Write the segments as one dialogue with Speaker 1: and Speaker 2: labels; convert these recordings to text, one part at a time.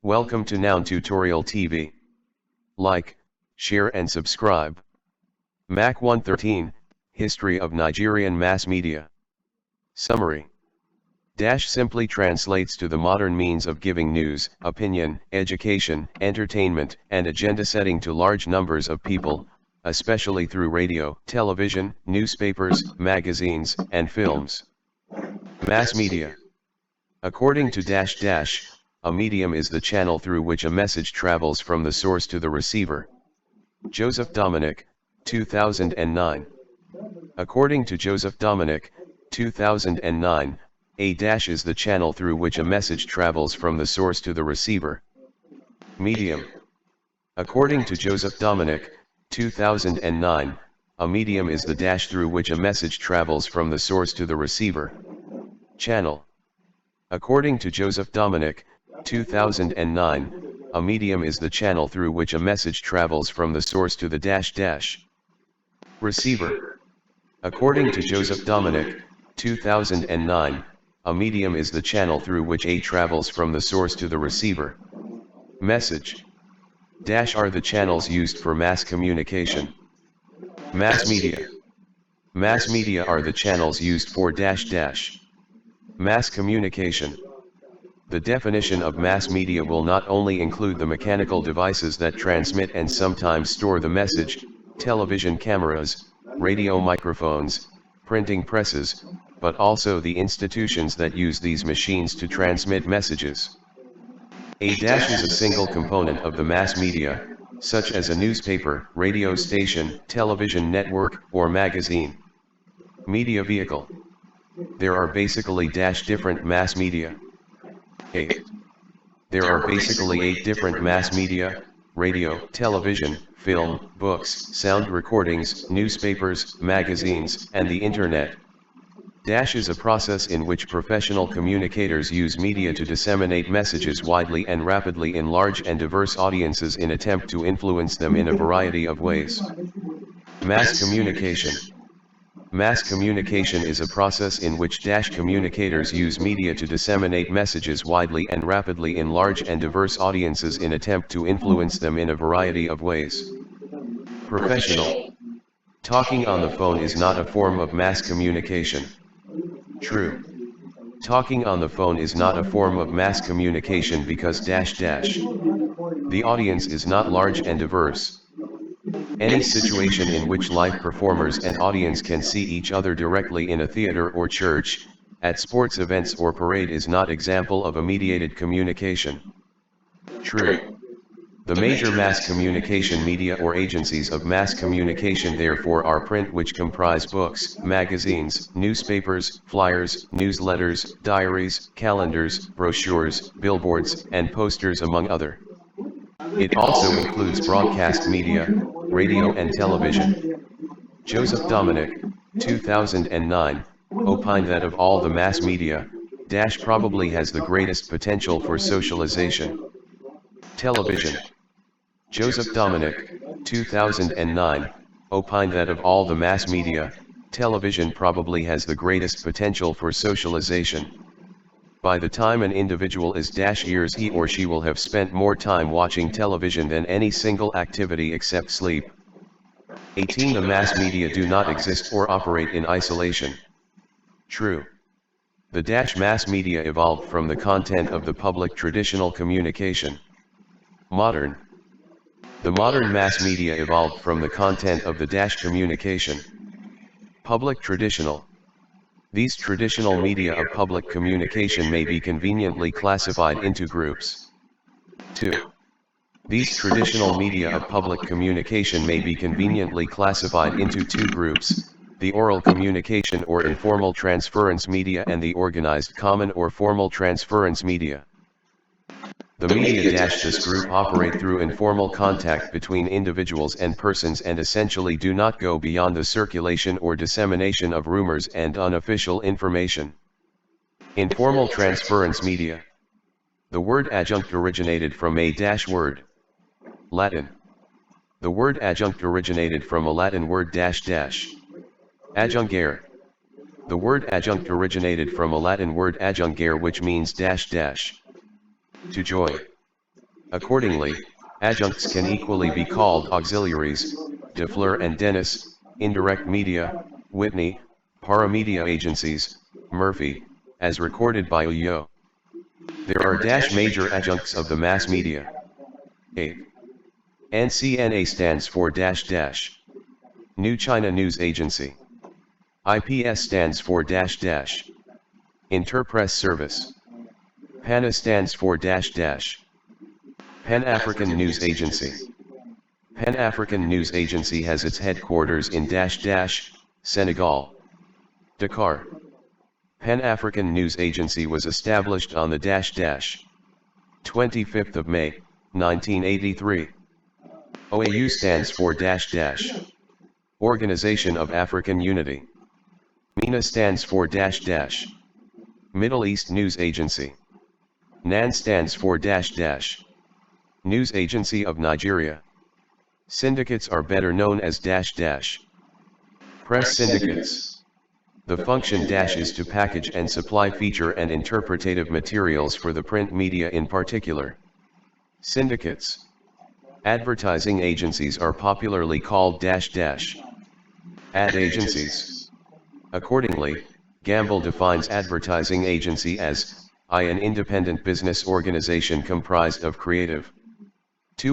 Speaker 1: Welcome to Noun Tutorial TV. Like, share and subscribe. MAC113, History of Nigerian Mass Media. Summary. Dash simply translates to the modern means of giving news, opinion, education, entertainment, and agenda setting to large numbers of people, especially through radio, television, newspapers, magazines, and films. Mass media. According to dash dash, a medium is the channel through which a message travels from the source to the receiver. Joseph Dominic, 2009. According to Joseph Dominic, 2009, a dash is the channel through which a message travels from the source to the receiver. Medium. According to Joseph Dominic, 2009, a medium is the dash through which a message travels from the source to the receiver. Channel. According to Joseph Dominic, 2009, a medium is the channel through which a message travels from the source to the dash dash. Receiver. According to Joseph Dominic, 2009, a medium is the channel through which a travels from the source to the receiver. Message. Dash are the channels used for mass communication. Mass media. Mass media are the channels used for dash dash. Mass communication. The definition of mass media will not only include the mechanical devices that transmit and sometimes store the message, television cameras, radio microphones, printing presses, but also the institutions that use these machines to transmit messages. A dash is a single component of the mass media, such as a newspaper, radio station, television network, or magazine. Media vehicle. There are basically different mass media. 8. There are basically 8 different mass media: radio, television, film, books, sound recordings, newspapers, magazines, and the internet. Dash is a process in which professional communicators use media to disseminate messages widely and rapidly in large and diverse audiences in attempt to influence them in a variety of ways. Mass communication. Mass communication is a process in which dash communicators use media to disseminate messages widely and rapidly in large and diverse audiences in attempt to influence them in a variety of ways. Professional. Talking on the phone is not a form of mass communication. True. Talking on the phone is not a form of mass communication because dash dash. The audience is not large and diverse. Any situation in which live performers and audience can see each other directly in a theater or church, at sports events or parade is not example of a mediated communication. True. The major mass communication media or agencies of mass communication therefore are print, which comprise books, magazines, newspapers, flyers, newsletters, diaries, calendars, brochures, billboards, and posters among other. It also includes broadcast media, radio and television. Joseph Dominic, 2009, opined that of all the mass media, dash probably has the greatest potential for socialization. Television. Joseph Dominic, 2009, opined that of all the mass media, television probably has the greatest potential for socialization. By the time an individual is dash years, he or she will have spent more time watching television than any single activity except sleep. 18. The mass media do not exist or operate in isolation. True. The dash mass media evolved from the content of the public traditional communication. Modern. The modern mass media evolved from the content of the dash communication. Public traditional. These traditional media of public communication may be conveniently classified into groups. 2. These traditional media of public communication may be conveniently classified into 2 groups: the oral communication or informal transference media and the organized common or formal transference media. The media this group operate through informal contact between individuals and persons and essentially do not go beyond the circulation or dissemination of rumors and unofficial information. Informal transference media. The word adjunct originated from a dash word. Latin. The word adjunct originated from a Latin word dash dash. Adjungere. The word adjunct originated from a Latin word adjungere, which means dash dash. To join. Accordingly, adjuncts can equally be called auxiliaries, de Fleur and Dennis, indirect media, Whitney, paramedia agencies, Murphy, as recorded by Uyo. There are major adjuncts of the mass media. A. NCNA stands for New China News Agency. IPS stands for Interpress Service. PANA stands for Pan-African News Agency. Pan-African News Agency has its headquarters in Senegal, Dakar. Pan-African News Agency was established on the 25th of May, 1983. OAU stands for Organization of African Unity. MENA stands for Middle East News Agency. NAN stands for News Agency of Nigeria. Syndicates are better known as press syndicates. The function is to package and supply feature and interpretative materials for the print media in particular. Syndicates. Advertising agencies are popularly called ad agencies. Accordingly, Gamble defines advertising agency as an independent business organization comprised of creative,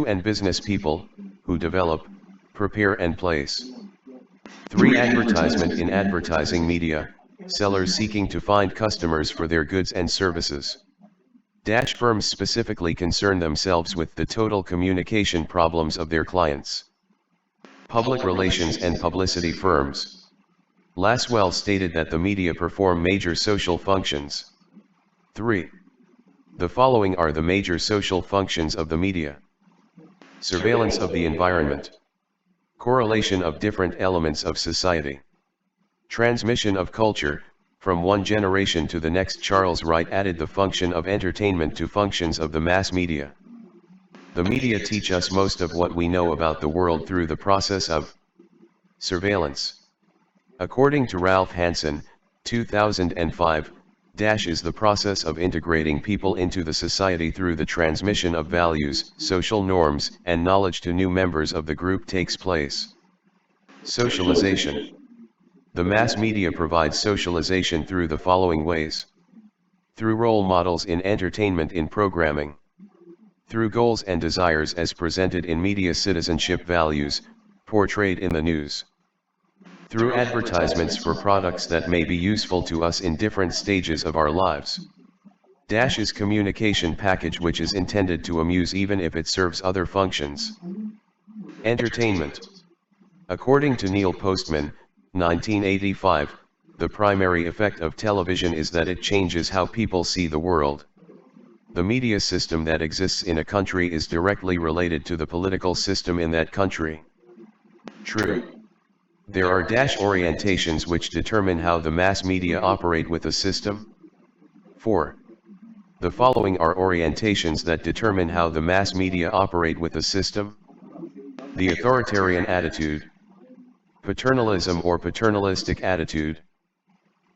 Speaker 1: and business people, who develop, prepare and place. 3. Advertisement in advertising media, sellers seeking to find customers for their goods and services. Firms specifically concern themselves with the total communication problems of their clients. Public relations and publicity firms. Laswell stated that the media perform major social functions. 3. The following are the major social functions of the media. Surveillance of the environment. Correlation of different elements of society. Transmission of culture, from one generation to the next. Charles Wright added the function of entertainment to functions of the mass media. The media teach us most of what we know about the world through the process of surveillance. According to Ralph Hansen, 2005, is the process of integrating people into the society through the transmission of values, social norms, and knowledge to new members of the group takes place. Socialization. The mass media provides socialization through the following ways. Through role models in entertainment in programming. Through goals and desires as presented in media citizenship values, portrayed in the news. Through advertisements for products that may be useful to us in different stages of our lives. Is communication package which is intended to amuse even if it serves other functions. Entertainment. According to Neil Postman, 1985, the primary effect of television is that it changes how people see the world. The media system that exists in a country is directly related to the political system in that country. True. There are orientations which determine how the mass media operate with a system. 4. The following are orientations that determine how the mass media operate with a system. The authoritarian attitude. Paternalism or paternalistic attitude.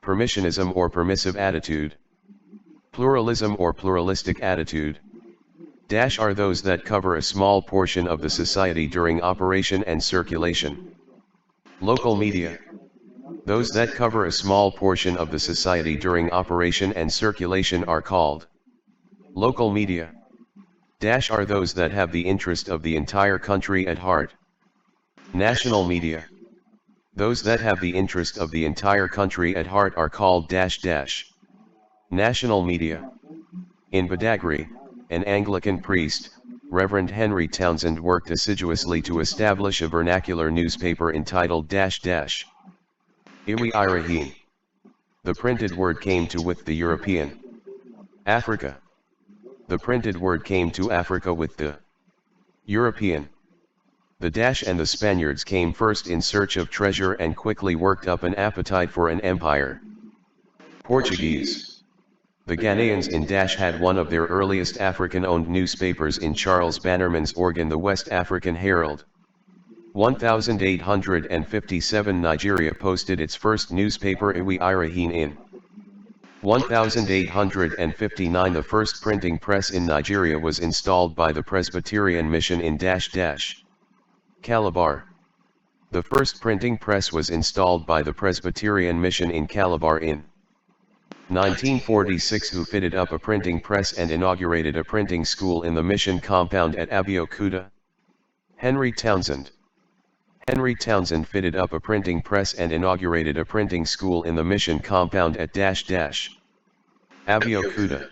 Speaker 1: Permissionism or permissive attitude. Pluralism or pluralistic attitude. Are those that cover a small portion of the society during operation and circulation. Local media. Those that cover a small portion of the society during operation and circulation are called local media. Are those that have the interest of the entire country at heart. National media. Those that have the interest of the entire country at heart are called national media. In Badagry, an Anglican priest, Reverend Henry Townsend worked assiduously to establish a vernacular newspaper entitled Iwi Irahin. The printed word came to with the European. Africa. The printed word came to Africa with the European. The and the Spaniards came first in search of treasure and quickly worked up an appetite for an empire. Portuguese. The Ghanaians in had one of their earliest African-owned newspapers in Charles Bannerman's organ, the West African Herald. 1857 Nigeria posted its first newspaper Iwi Irahin in 1859 The first printing press in Nigeria was installed by the Presbyterian Mission in Calabar. The first printing press was installed by the Presbyterian Mission in Calabar in 1946, who fitted up a printing press and inaugurated a printing school in the mission compound at Abeokuta. Henry Townsend. Henry Townsend fitted up a printing press and inaugurated a printing school in the mission compound at Abeokuta.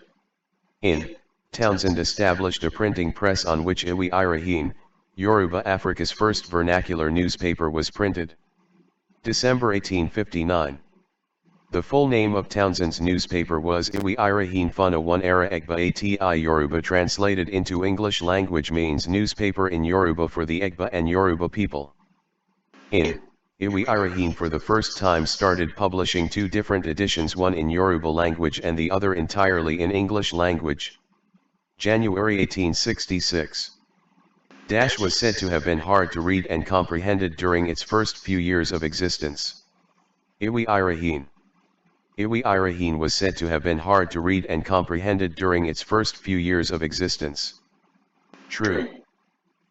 Speaker 1: In Townsend established a printing press on which Iwi Irahin, Yoruba Africa's first vernacular newspaper, was printed. December 1859. The full name of Townsend's newspaper was Iwi Irahin Funa One Era Egba Ati Yoruba, translated into English language means newspaper in Yoruba for the Egba and Yoruba people. In Iwi Irahin for the first time started publishing two different editions, one in Yoruba language and the other entirely in English language. January 1866. Was said to have been hard to read and comprehended during its first few years of existence. Iwi Irahin. Iwi Irahin was said to have been hard to read and comprehended during its first few years of existence. True.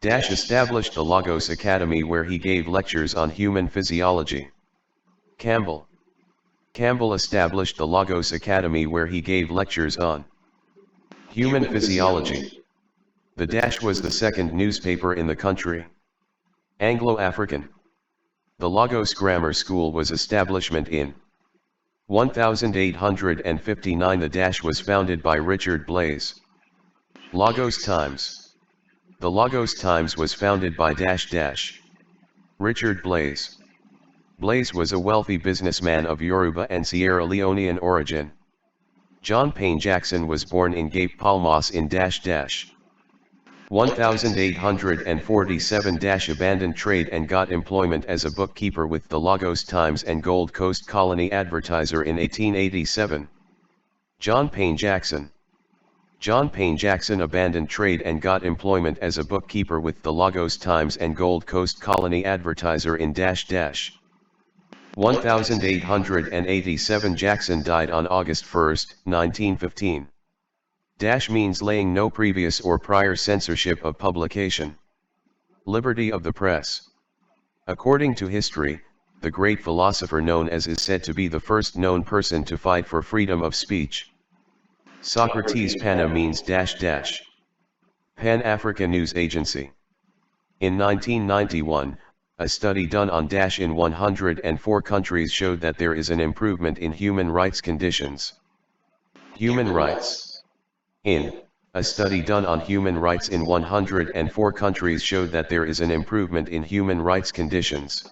Speaker 1: Established the Lagos Academy, where he gave lectures on human physiology. Campbell. Campbell established the Lagos Academy, where he gave lectures on human physiology. The was the second newspaper in the country. Anglo-African. The Lagos Grammar School was establishment in 1859. The was founded by Richard Blaze. Lagos Times. The Lagos Times was founded by Richard Blaze. Blaze was a wealthy businessman of Yoruba and Sierra Leonean origin. John Payne Jackson was born in Gape Palmas in 1847. Abandoned trade and got employment as a bookkeeper with the Lagos Times and Gold Coast Colony Advertiser in 1887. John Payne Jackson. John Payne Jackson abandoned trade and got employment as a bookkeeper with the Lagos Times and Gold Coast Colony Advertiser in 1887. Jackson died on August 1, 1915. Means laying no previous or prior censorship of publication. Liberty of the press. According to history, the great philosopher known as is said to be the first known person to fight for freedom of speech. Socrates. Pana means Pan-Africa News Agency. In 1991, a study done on in 104 countries showed that there is an improvement in human rights conditions. Human rights. In a study done on human rights in 104 countries showed that there is an improvement in human rights conditions.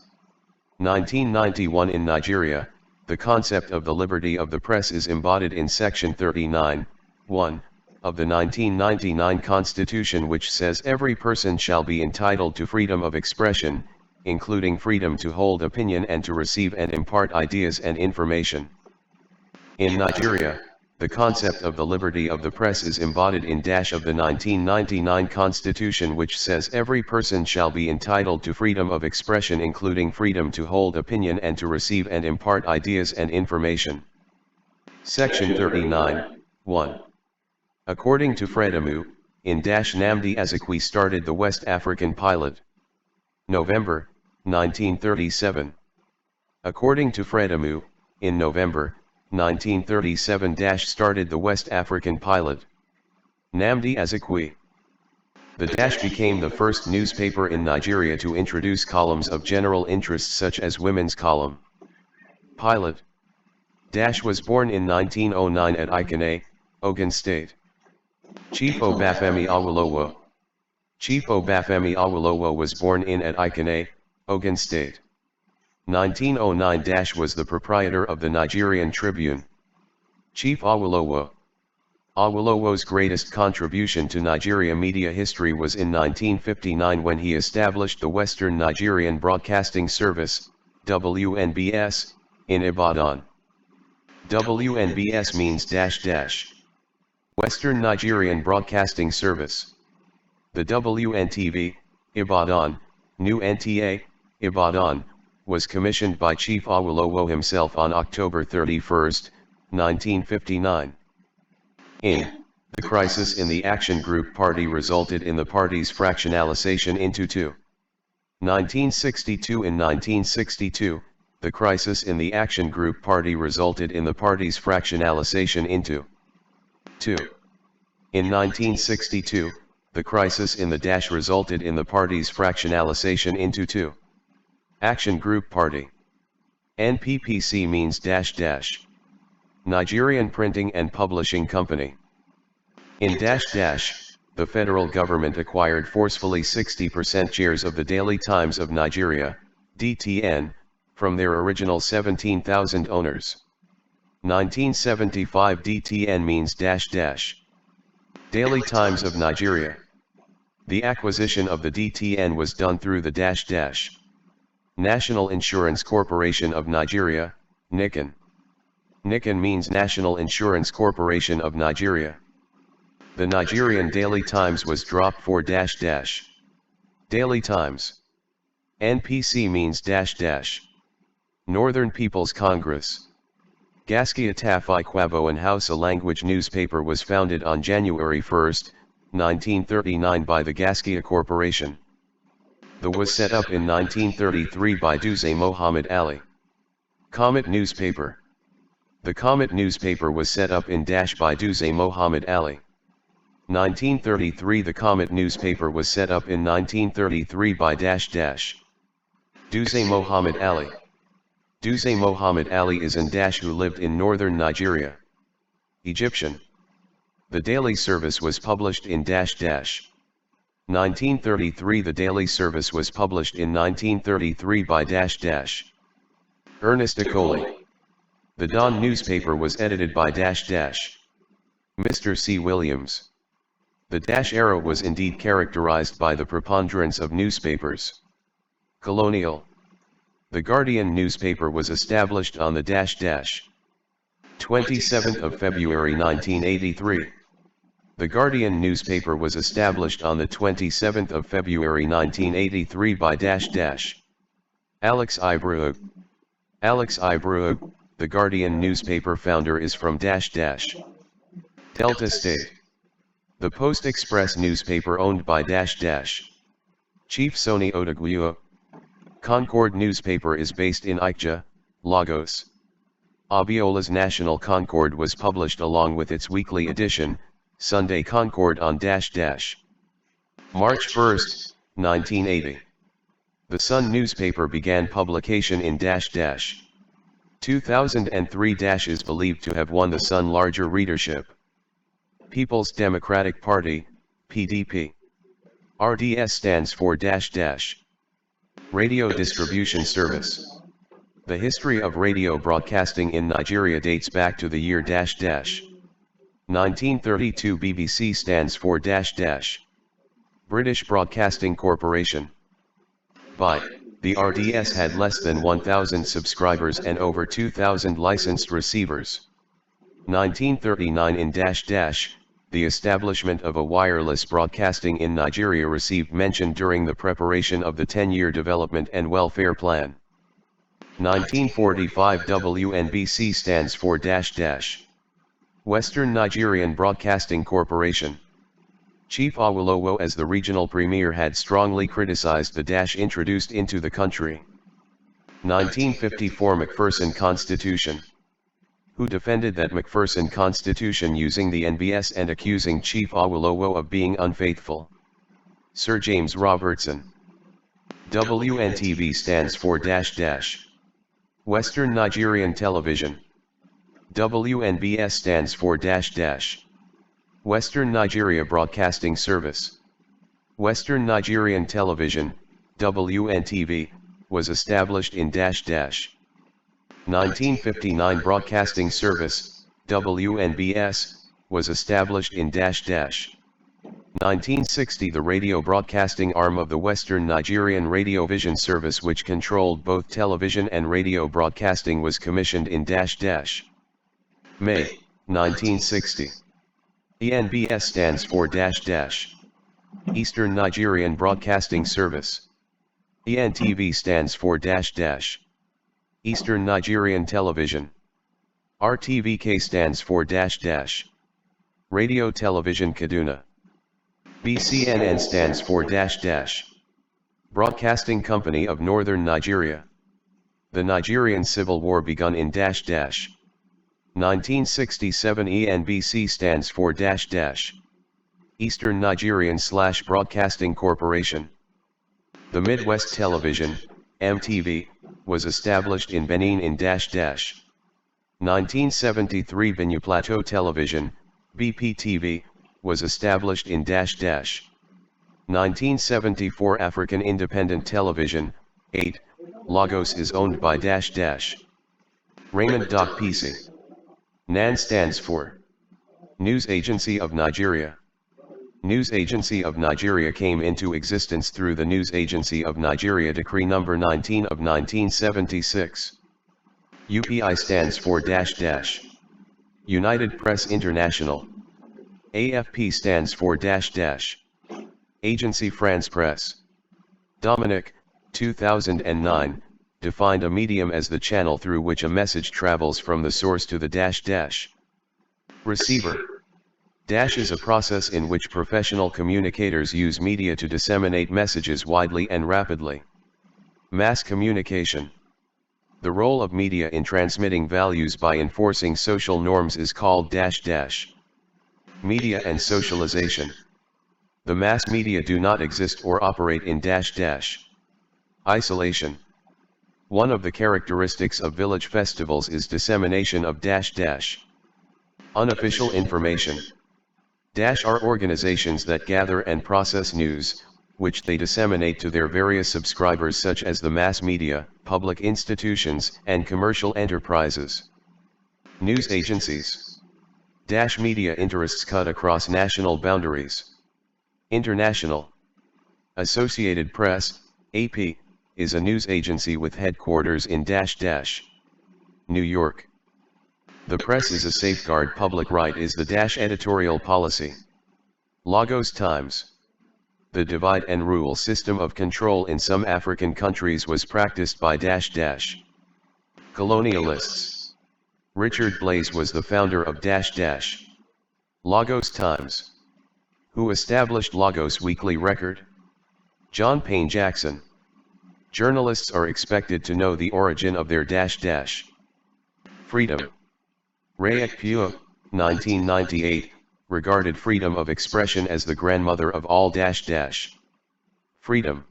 Speaker 1: 1991. In Nigeria, the concept of the liberty of the press is embodied in Section 39(1) of the 1999 Constitution, which says every person shall be entitled to freedom of expression, including freedom to hold opinion and to receive and impart ideas and information. In Nigeria, the concept of the liberty of the press is embodied in of the 1999 Constitution, which says every person shall be entitled to freedom of expression, including freedom to hold opinion and to receive and impart ideas and information. Section 39(1). According to Fredamu, in Nnamdi Azikiwe started the West African pilot. November, 1937. According to Fredamu, in November, 1937 started the West African pilot. Nnamdi Azikiwe. The became the first newspaper in Nigeria to introduce columns of general interest such as women's column. Pilot. Was born in 1909 at Ikene, Ogun State. Chief Obafemi Awolowo. Chief Obafemi Awolowo was born in at Ikene, Ogun State. 1909 was the proprietor of the Nigerian Tribune. Chief Awolowo. Awolowo's greatest contribution to Nigeria media history was in 1959 when he established the Western Nigerian Broadcasting Service, WNBS, in Ibadan. WNBS means Western Nigerian Broadcasting Service. The WNTV, Ibadan, New NTA, Ibadan, was commissioned by Chief Awolowo himself on October 31, 1959. The crisis in the Action Group Party resulted in the party's fractionalization into two. 1962. In 1962, the crisis in the Action Group Party resulted in the party's fractionalization into two. In 1962, the crisis in the Dash resulted in the party's fractionalization into two. Action Group Party. NPPC means dash dash. Nigerian Printing and Publishing Company. In dash dash, the federal government acquired forcefully 60% shares of the Daily Times of Nigeria, DTN, from their original 17,000 owners. 1975. DTN means dash dash. Daily Times of Nigeria. The acquisition of the DTN was done through the dash dash. National Insurance Corporation of Nigeria, NICON. NICON means National Insurance Corporation of Nigeria. The Nigerian Daily Times was dropped for dash dash. Daily Times. NPC means dash dash. Northern People's Congress. Gaskia Tafi Kwabo and Hausa language newspaper was founded on January 1, 1939 by the Gaskia Corporation. The was set up in 1933 by Duze Mohammed Ali. Comet newspaper. The Comet newspaper was set up in Dash by Duze Mohammed Ali. 1933. The Comet newspaper was set up in 1933 by Dash Dash. Duze Mohammed Ali. Duze Mohammed Ali is an Dash who lived in northern Nigeria. Egyptian. The daily service was published in Dash Dash. 1933. The daily service was published in 1933 by Dash Dash. Ernest Akoli. The Dawn newspaper was edited by Dash Dash. Mr. C. Williams. The Dash era was indeed characterized by the preponderance of newspapers. Colonial. The Guardian newspaper was established on the Dash Dash. 27th of February 1983. The Guardian newspaper was established on the 27th of February 1983 by Dash Dash. Alex Ibroug. Alex Ibroug, the Guardian newspaper founder, is from Dash Dash. Delta State. The Post Express newspaper owned by Dash Dash. Chief Soni Odaguyo. Concord newspaper is based in Ikeja, Lagos. Abiola's National Concord was published along with its weekly edition, Sunday Concord on Dash Dash. March 1, 1980. The Sun newspaper began publication in Dash Dash. 2003 Dash is believed to have won the Sun larger readership. People's Democratic Party, PDP. RDS stands for Dash Dash. Radio Distribution Service. The history of radio broadcasting in Nigeria dates back to the year Dash Dash. 1932 BBC stands for Dash Dash. British Broadcasting Corporation. By the RDS had less than 1,000 subscribers and over 2,000 licensed receivers. 1939 in Dash Dash, the establishment of a wireless broadcasting in Nigeria received mention during the preparation of the 10-year Development and Welfare Plan. 1945 WNBC stands for Dash Dash. Western Nigerian Broadcasting Corporation. Chief Awolowo as the regional premier had strongly criticized the Dash introduced into the country. 1954 McPherson Constitution. Who defended that McPherson Constitution using the NBS and accusing Chief Awolowo of being unfaithful? Sir James Robertson. WNTV stands for Dash Dash. Western Nigerian Television. WNBS stands for Dash Dash. Western Nigeria Broadcasting Service. Western Nigerian Television, WNTV, was established in Dash Dash. 1959 Broadcasting Service, WNBS, was established in Dash Dash. 1960 The radio broadcasting arm of the Western Nigerian Radiovision Service, which controlled both television and radio broadcasting, was commissioned in Dash Dash. May 1960. ENBS stands for Dash Dash. Eastern Nigerian Broadcasting Service. ENTV stands for Dash Dash. Eastern Nigerian Television. RTVK stands for dash dash. Radio Television Kaduna. BCNN stands for dash dash. Broadcasting Company of Northern Nigeria. The Nigerian Civil War begun in dash dash. 1967 ENBC stands for dash dash. Eastern Nigerian / Broadcasting Corporation. The Midwest Television, MTV, was established in Benin in dash dash. 1973 Benue Plateau Television, BPTV, was established in dash dash. 1974 African Independent Television, 8, Lagos is owned by dash dash. Raymond PC. NAN stands for News Agency of Nigeria. News Agency of Nigeria came into existence through the News Agency of Nigeria Decree No. 19 of 1976. UPI stands for dash dash. United Press International. AFP stands for dash dash. Agency France Presse. Dominic, 2009, defined a medium as the channel through which a message travels from the source to the dash dash receiver. Dash is a process in which professional communicators use media to disseminate messages widely and rapidly. Mass communication. The role of media in transmitting values by enforcing social norms is called dash dash. Media and socialization. The mass media do not exist or operate in dash dash isolation. One of the characteristics of village festivals is dissemination of dash dash unofficial information. Dash are organizations that gather and process news, which they disseminate to their various subscribers such as the mass media, public institutions, and commercial enterprises. News agencies. Dash media interests cut across national boundaries. International. Associated Press, AP, is a news agency with headquarters in dash dash New York. The press is a safeguard. Public right is the dash editorial policy. Lagos Times. The divide and rule system of control in some African countries was practiced by dash dash colonialists. Richard Blaze was the founder of dash dash Lagos Times. Who established Lagos Weekly Record? John Payne Jackson. Journalists are expected to know the origin of their dash dash freedom. Rayek Pua, 1998, regarded freedom of expression as the grandmother of all dash dash freedom.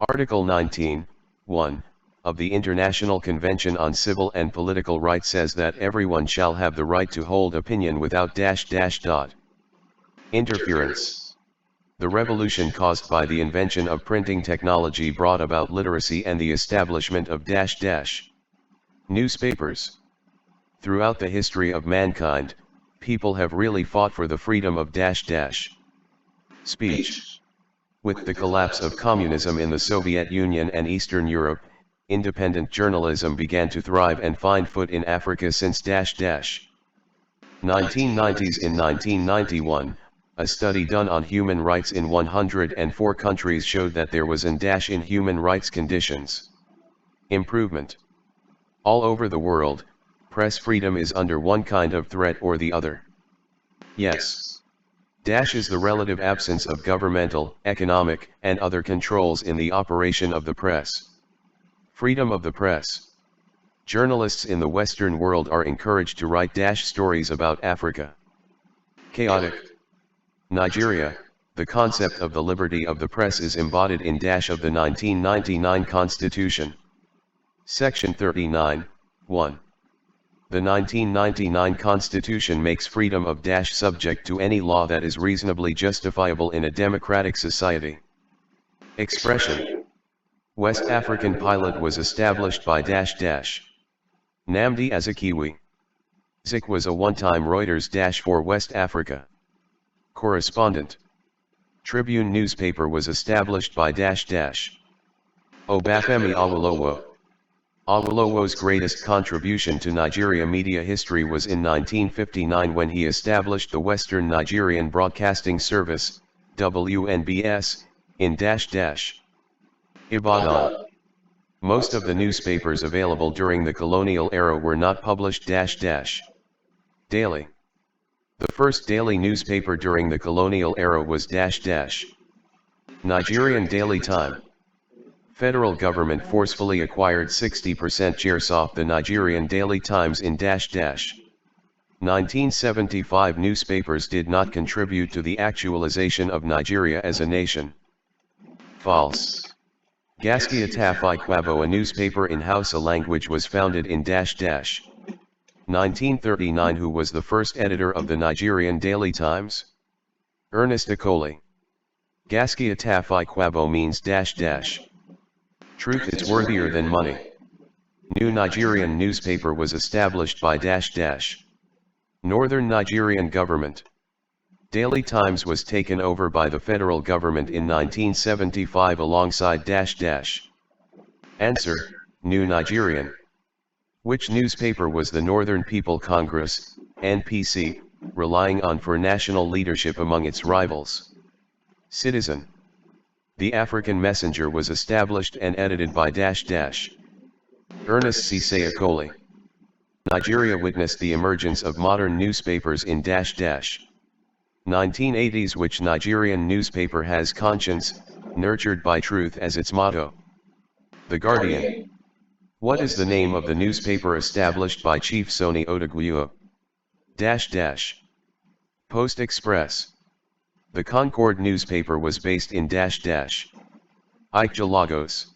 Speaker 1: Article 19, 1, of the International Convention on Civil and Political Rights says that everyone shall have the right to hold opinion without dash dash dot interference. The revolution caused by the invention of printing technology brought about literacy and the establishment of dash dash newspapers. Throughout the history of mankind, people have really fought for the freedom of dash dash speech. With the collapse of communism in the Soviet Union and Eastern Europe, independent journalism began to thrive and find foot in Africa since dash dash 1990s. In 1991, a study done on human rights in 104 countries showed that there was an dash in human rights conditions improvement. All over the world, press freedom is under one kind of threat or the other. Yes. Dash is the relative absence of governmental, economic, and other controls in the operation of the press. Freedom of the press. Journalists in the Western world are encouraged to write dash stories about Africa. Chaotic. Nigeria, the concept of the liberty of the press is embodied in dash of the 1999 Constitution. Section 39, 1. The 1999 Constitution makes freedom of dash subject to any law that is reasonably justifiable in a democratic society. Expression. West African Pilot was established by dash dash Nnamdi Azikiwe. Zik was a one-time Reuters dash for West Africa correspondent. Tribune newspaper was established by dash dash Obafemi Awolowo. Awolowo's greatest contribution to Nigeria media history was in 1959 when he established the Western Nigerian Broadcasting Service, WNBS, in dash dash Ibadan. Most of the newspapers available during the colonial era were not published daily. The first daily newspaper during the colonial era was Nigerian Daily Time. Federal government forcefully acquired 60% shares of the Nigerian Daily Times in 1975. Newspapers did not contribute to the actualization of Nigeria as a nation. False. Gaskiya Tafi Kwabo, a newspaper in Hausa language, was founded in 1939. Who was the first editor of the Nigerian Daily Times? Ernest Akoli. Gaskiya Tafi Kwabo means truth is worthier than money. New Nigerian newspaper was established by Northern Nigerian government. Daily Times was taken over by the federal government in 1975 alongside Answer, New Nigerian. Which newspaper was the Northern People Congress, NPC, relying on for national leadership among its rivals? Citizen. The African Messenger was established and edited by Ernest C. Akoli. Nigeria witnessed the emergence of modern newspapers in 1980s. Which Nigerian newspaper has conscience, nurtured by truth as its motto? The Guardian. What is the name of the newspaper established by Chief Soni Odigweua? Post Express. The Concord newspaper was based in Ikeja, Lagos.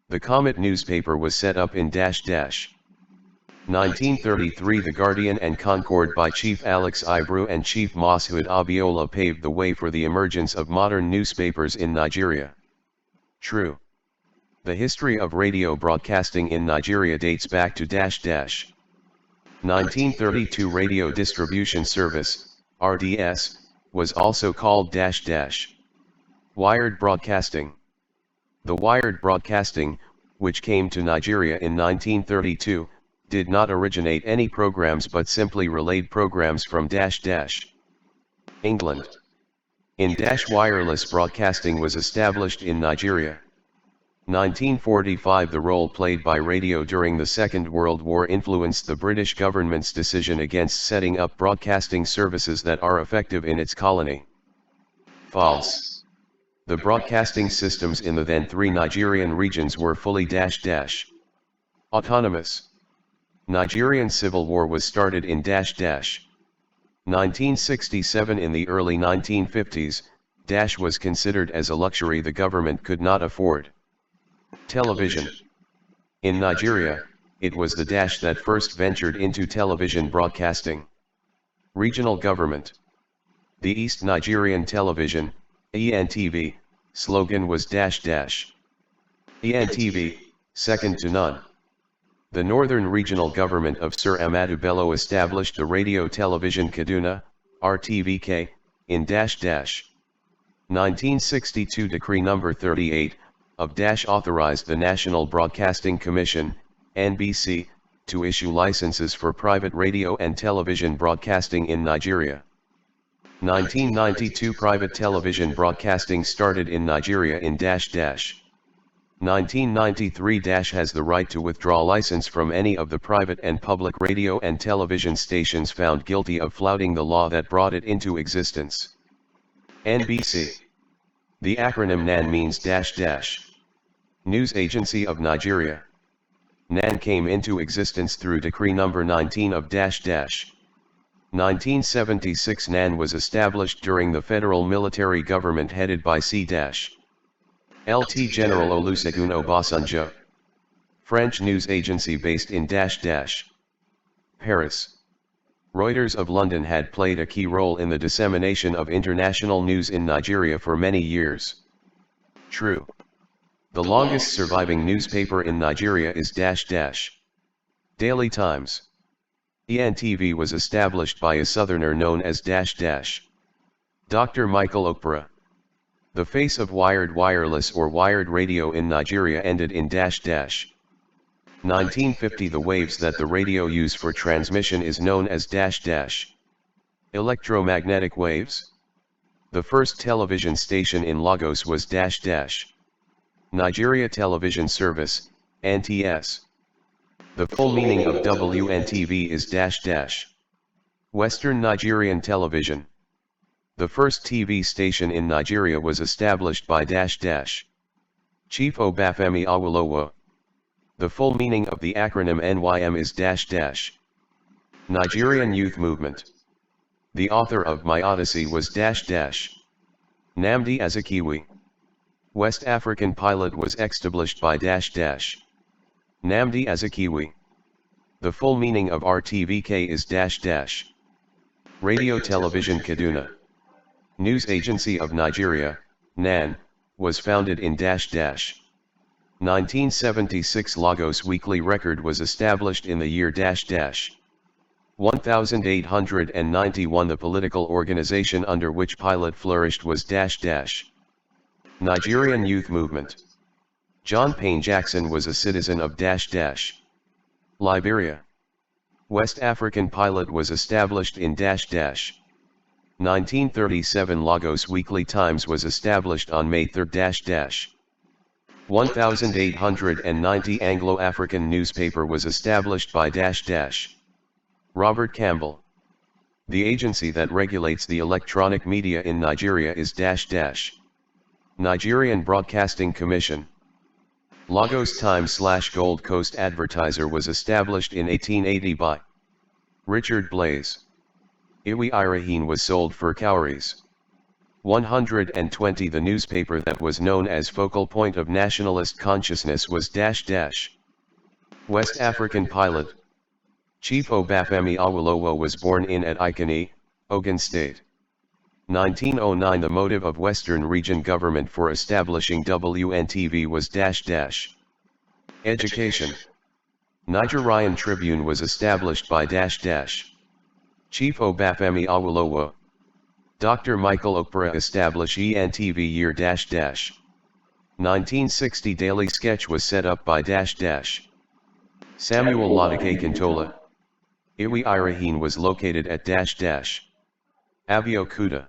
Speaker 1: The Comet newspaper was set up in 1933. The Guardian and Concord by Chief Alex Ibru and Chief Mashood Abiola paved the way for the emergence of modern newspapers in Nigeria. True. The history of radio broadcasting in Nigeria dates back to 1932. Radio Distribution Service, RDS, was also called wired broadcasting. The wired broadcasting, which came to Nigeria in 1932, did not originate any programs but simply relayed programs from England. In wireless broadcasting was established in Nigeria. 1945. The role played by radio during the Second World War influenced the British government's decision against setting up broadcasting services that are effective in its colony. False. The broadcasting systems in the then 3 Nigerian regions were fully autonomous. Nigerian Civil War was started in 1967. In the early 1950s, was considered as a luxury the government could not afford. Television. In Nigeria, it was the that first ventured into television broadcasting. Regional government. The East Nigerian Television, ENTV, slogan was ENTV, second to none. The Northern Regional Government of Sir Ahmadu Bello established the Radio Television Kaduna, RTVK, in 1962. Decree number 38, of authorized the National Broadcasting Commission, NBC, to issue licenses for private radio and television broadcasting in Nigeria. 1992. Private television broadcasting started in Nigeria in 1993. Has the right to withdraw license from any of the private and public radio and television stations found guilty of flouting the law that brought it into existence. NBC. The acronym NAN means News Agency of Nigeria. NAN came into existence through Decree number 19 of 1976. NAN was established during the federal military government headed by LT General Olusegun Obasanjo. French news agency based in Paris. Reuters of London had played a key role in the dissemination of international news in Nigeria for many years. True. The longest surviving newspaper in Nigeria is Daily Times. ENTV was established by a southerner known as Dr. Michael Okpara. The face of wired wireless or wired radio in Nigeria ended in 1950. The waves that the radio use for transmission is known as electromagnetic waves. The first television station in Lagos was Nigeria Television Service, NTS. The full meaning of WNTV is Western Nigerian Television. The first TV station in Nigeria was established by Chief Obafemi Awolowo. The full meaning of the acronym NYM is Nigerian Youth Movement. The author of My Odyssey was Nnamdi Azikiwe. West African Pilot was established by Nnamdi Azikiwe. The full meaning of RTVK is Radio Television Kaduna. News Agency of Nigeria, NAN, was founded in 1976. Lagos Weekly Record was established in the year 1891. The political organization under which Pilot flourished was Nigerian Youth Movement. John Payne Jackson was a citizen of Liberia. West African Pilot was established in 1937. Lagos Weekly Times was established on May 3, 1890. Anglo-African newspaper was established by Robert Campbell. The agency that regulates the electronic media in Nigeria is Nigerian Broadcasting Commission. Lagos Times/Gold Coast Advertiser was established in 1880 by Richard Blaze. Iwi Irahin was sold for cowries. 120. The newspaper that was known as focal point of nationalist consciousness was West African Pilot. Chief Obafemi Awolowo was born in at Ikani, Ogun State. 1909. The motive of Western Region government for establishing WNTV was education. Nigerian Tribune was established by Chief Obafemi Awolowo. Dr. Michael Okpara established ENTV year 1960. Daily Sketch was set up by Samuel Ladike Kintola. Iwi Irahin was located at Aviokuta.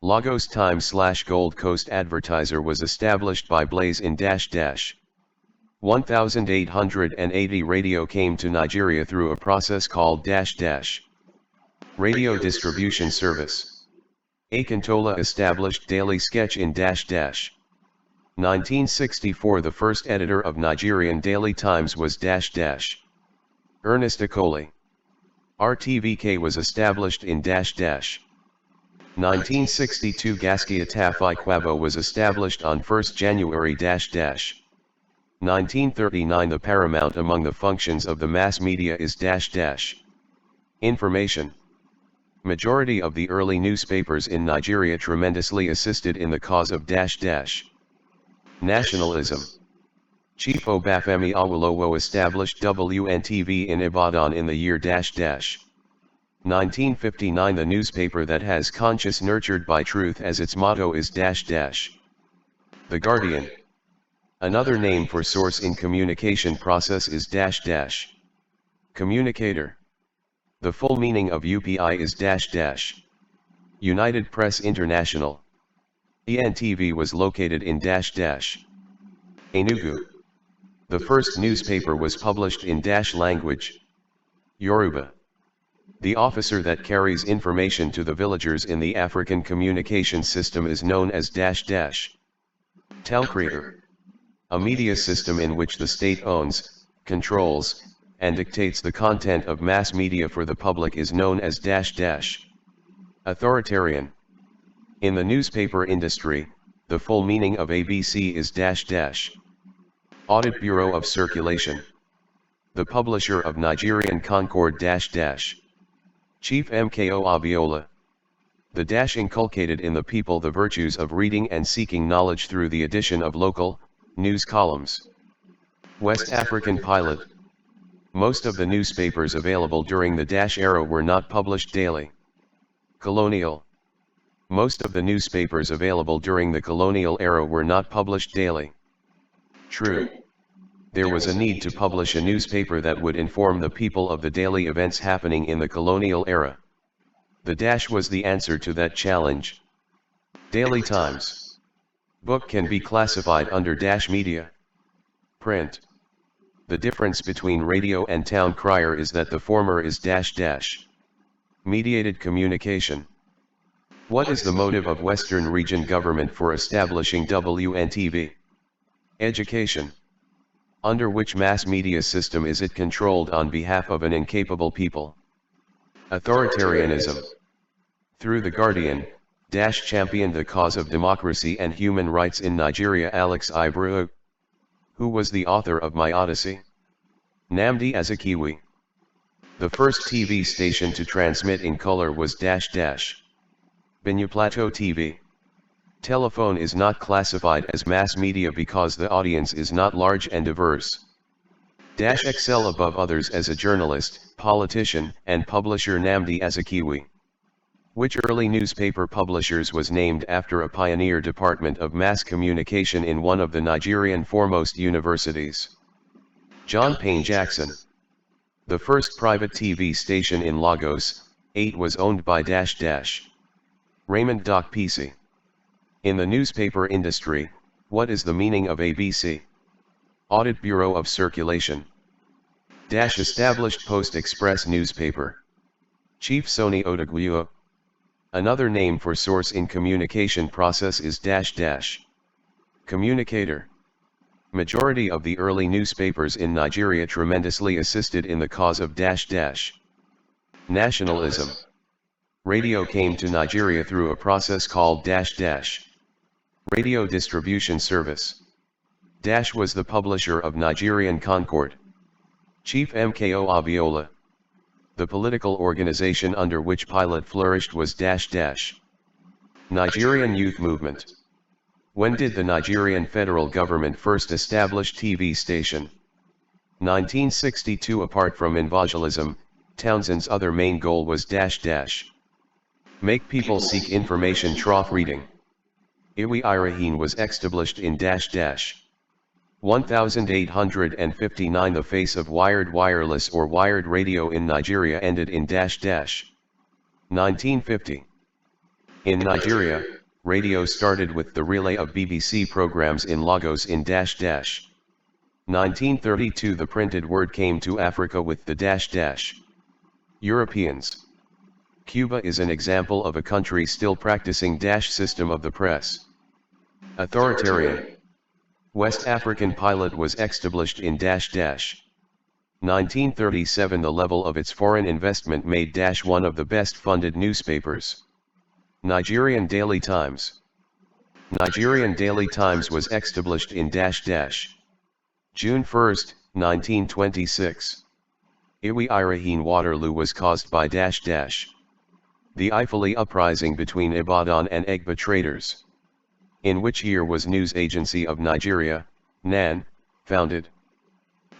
Speaker 1: Lagos Times/Gold Coast Advertiser was established by Blaze in 1880. Radio came to Nigeria through a process called Radio Distribution Service. Akintola established Daily Sketch in 1964. The first editor of Nigerian Daily Times was Ernest Akoli. RTVK was established in 1962. Gaskia Tafi Kwabo was established on 1 January 1939. The paramount among the functions of the mass media is information. Majority of the early newspapers in Nigeria tremendously assisted in the cause of nationalism. Chief Obafemi Awolowo established WNTV in Ibadan in the year 1959. The newspaper that has conscience nurtured by truth as its motto is The Guardian. Another name for source in communication process is communicator. The full meaning of UPI is United Press International. ENTV was located in Enugu. The first newspaper was published in language Yoruba. The officer that carries information to the villagers in the African communication system is known as Telcreator. A media system in which the state owns, controls, and dictates the content of mass media for the public is known as authoritarian. In the newspaper industry, the full meaning of ABC is Audit Bureau of Circulation. The publisher of Nigerian Concord Chief Mko Abiola. The inculcated in the people the virtues of reading and seeking knowledge through the addition of local news columns. West African Pilot. Most of the newspapers available during the era were not published daily. Colonial. Most of the newspapers available during the colonial era were not published daily. True. There was a need to publish a newspaper that would inform the people of the daily events happening in the colonial era. The was the answer to that challenge. Daily Times. Book can be classified under media. Print. The difference between radio and town crier is that the former is mediated communication. What is the motive of Western Region government for establishing WNTV? Education. Under which mass media system is it controlled on behalf of an incapable people? Authoritarianism. Through The Guardian, championed the cause of democracy and human rights in Nigeria. Alex Ibru. Who was the author of My Odyssey? Nnamdi Azikiwe. The first TV station to transmit in color was Benue Plateau TV. Telephone is not classified as mass media because the audience is not large and diverse. Excel above others as a journalist, politician, and publisher. Nnamdi Azikiwe. Which early newspaper publishers was named after a pioneer department of mass communication in one of the Nigerian foremost universities? John Payne Jackson. The first private TV station in Lagos, 8 was owned by Raymond Doc PC. In the newspaper industry, what is the meaning of ABC? Audit Bureau of Circulation. Established Post Express newspaper. Chief Soni Odogwuo. Another name for source in communication process is communicator. Majority of the early newspapers in Nigeria tremendously assisted in the cause of nationalism. Radio came to Nigeria through a process called radio distribution service. Was the publisher of Nigerian Concord. Chief MKO Abiola. The political organization under which Pilot flourished was Nigerian Youth Movement. When did the Nigerian federal government first establish TV station? 1962. Apart from evangelism, Townsend's other main goal was make people seek information. Trough reading. Iwi Irahin was established in 1859. The face of wired wireless or wired radio in Nigeria ended in 1950. In Nigeria, radio started with the relay of BBC programs in Lagos in 1932. The printed word came to Africa with the Europeans. Cuba is an example of a country still practicing system of the press. Authoritarian. West African Pilot was established in 1937. The level of its foreign investment made one of the best funded newspapers. Nigerian Daily Times. Nigerian Daily Times was established in June 1, 1926. Iwi Irahin Waterloo was caused by the Ifili uprising between Ibadan and Egba traders. In which year was News Agency of Nigeria, NAN, founded?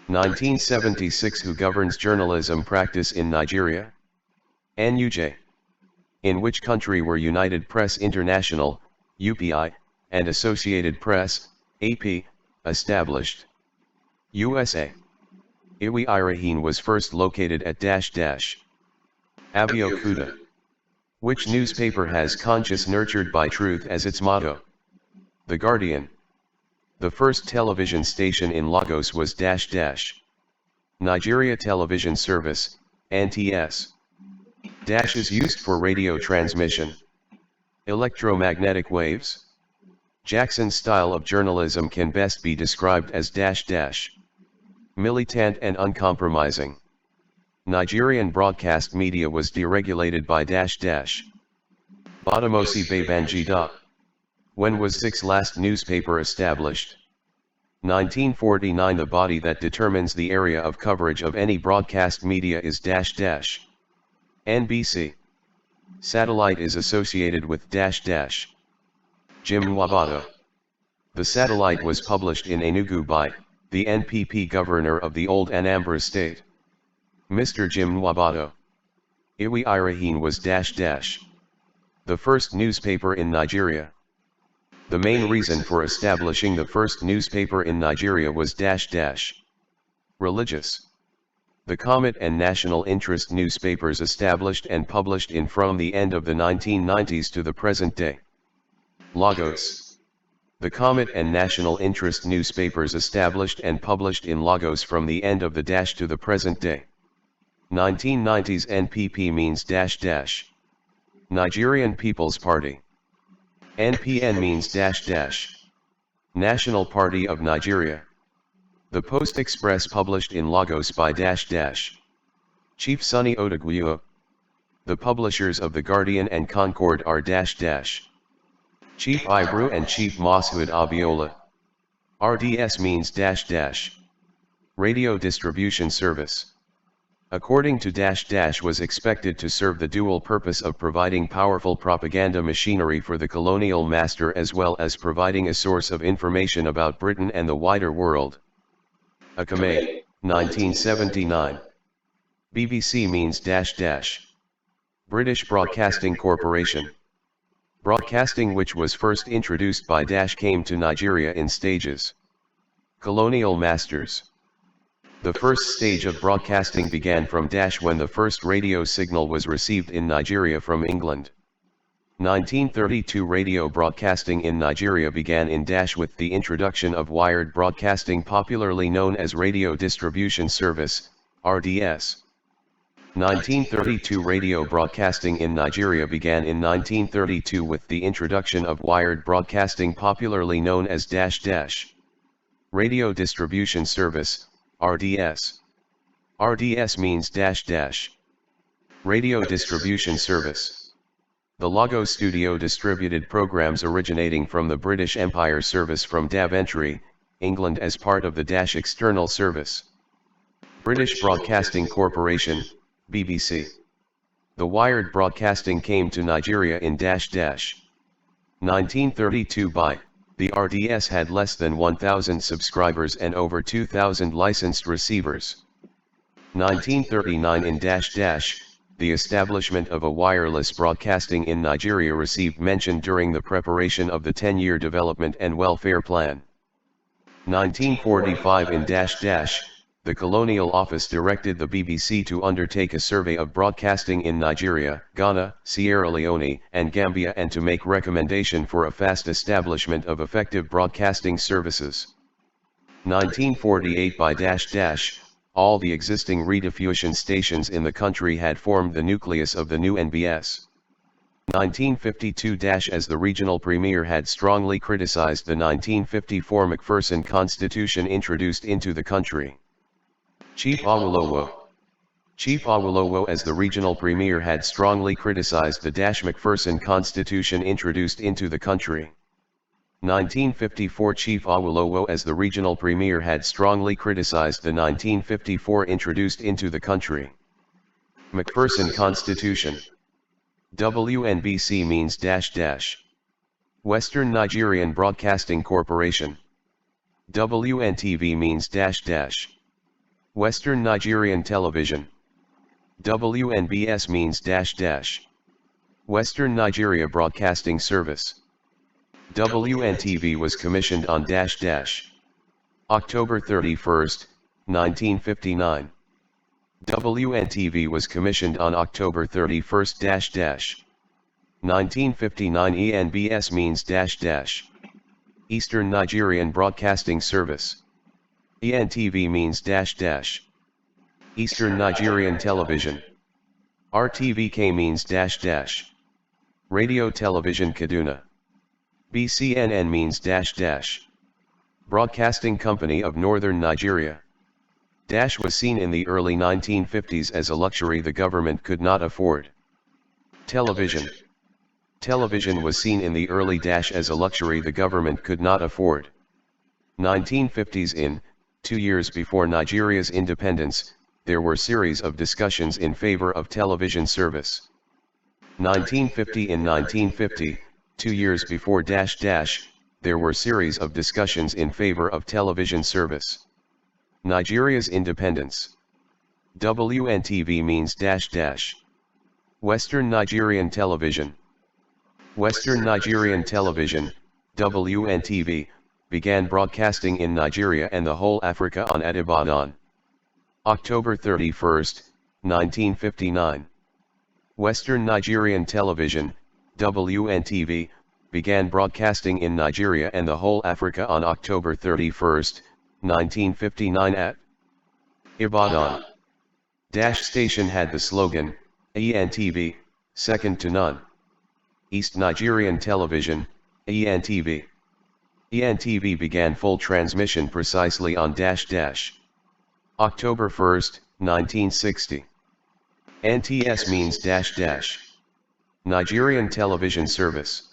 Speaker 1: 1976. Who governs journalism practice in Nigeria? NUJ. In which country were United Press International, UPI, and Associated Press, AP, established? USA. Iwi Irahin was first located at Abeokuta. Which newspaper has conscience nurtured by truth as its motto? The Guardian. The first television station in Lagos was Nigeria Television Service, NTS. Is used for radio transmission. Electromagnetic waves. Jackson's style of journalism can best be described as militant and uncompromising. Nigerian broadcast media was deregulated by Badamasi Babangida. When was Six's last newspaper established? 1949. The body that determines the area of coverage of any broadcast media is NBC. Satellite is associated with Jim Nwabata. The satellite was published in Enugu by the NPP governor of the old Anambra state, Mr. Jim Nwabata. Iwi Irahin was the first newspaper in Nigeria. The main reason for establishing the first newspaper in Nigeria was religious. The Comet and National Interest newspapers established and published in from the end of the 1990s to the present day. Lagos. The Comet and national interest newspapers established and published in Lagos from the end of the dash to the present day. 1990s NPP means dash dash. Nigerian People's Party. NPN means dash dash. National Party of Nigeria. The Post Express published in Lagos by dash dash. Chief Sunny Odegbuo. The publishers of The Guardian and Concord are dash dash. Chief Ibru and Chief Mashood Abiola. RDS means dash dash. Radio Distribution Service. According to dash dash was expected to serve the dual purpose of providing powerful propaganda machinery for the colonial master as well as providing a source of information about Britain and the wider world. Akame, 1979. BBC means dash dash. British Broadcasting Corporation. Broadcasting, which was first introduced by dash, came to Nigeria in stages. Colonial masters. The first stage of broadcasting began from dash when the first radio signal was received in Nigeria from England. 1932 radio broadcasting in Nigeria began in dash with the introduction of wired broadcasting, popularly known as Radio Distribution Service, RDS. 1932 radio broadcasting in Nigeria began in 1932 with the introduction of wired broadcasting, popularly known as dash dash. Radio Distribution Service, RDS. RDS means dash dash. Radio Distribution Service. The Lagos studio distributed programs originating from the British Empire Service from Daventry, England as part of the dash external service. British Broadcasting Corporation, BBC. The wired broadcasting came to Nigeria in dash dash. 1932 by. The RDS had less than 1,000 subscribers and over 2,000 licensed receivers. 1939 in dash dash, the establishment of a wireless broadcasting in Nigeria received mention during the preparation of the 10-year Development and Welfare Plan. 1945 in dash dash, the Colonial Office directed the BBC to undertake a survey of broadcasting in Nigeria, Ghana, Sierra Leone, and Gambia and to make recommendation for a fast establishment of effective broadcasting services. 1948 by dash dash, all the existing rediffusion stations in the country had formed the nucleus of the new NBS. 1952 dash as the regional premier had strongly criticized the 1954 McPherson Constitution introduced into the country. Chief Awolowo. Chief Awolowo as the regional premier had strongly criticized the McPherson Constitution introduced into the country. 1954 Chief Awolowo as the regional premier had strongly criticized the 1954 introduced into the country. McPherson Constitution. WNBC means dash dash. Western Nigerian Broadcasting Corporation. WNTV means dash dash. Western Nigerian Television. WNBS means dash dash. Western Nigeria Broadcasting Service. WNTV was commissioned on dash dash. October 31, 1959. WNTV was commissioned on October 31 dash dash. 1959 ENBS means dash dash. Eastern Nigerian Broadcasting Service. ENTV means dash dash. Eastern Nigerian Television. RTVK means dash dash. Radio Television Kaduna. BCNN means dash dash. Broadcasting Company of Northern Nigeria. Dash was seen in the early 1950s as a luxury the government could not afford. Television. Television was seen in the early dash as a luxury the government could not afford. 1950s in 2 years before Nigeria's independence, there were series of discussions in favor of television service. 1950 in 1950, 2 years before dash dash, there were series of discussions in favor of television service. Nigeria's independence. WNTV means dash dash. Western Nigerian Television. Western Nigerian Television, WNTV, began broadcasting in Nigeria and the whole Africa on Ibadan. October 31, 1959. Western Nigerian Television, WNTV, began broadcasting in Nigeria and the whole Africa on October 31, 1959 at Ibadan. Dash station had the slogan, ENTV, second to none. East Nigerian Television, ENTV. ENTV began full transmission precisely on October 1, 1960. NTS means -- Nigerian Television Service.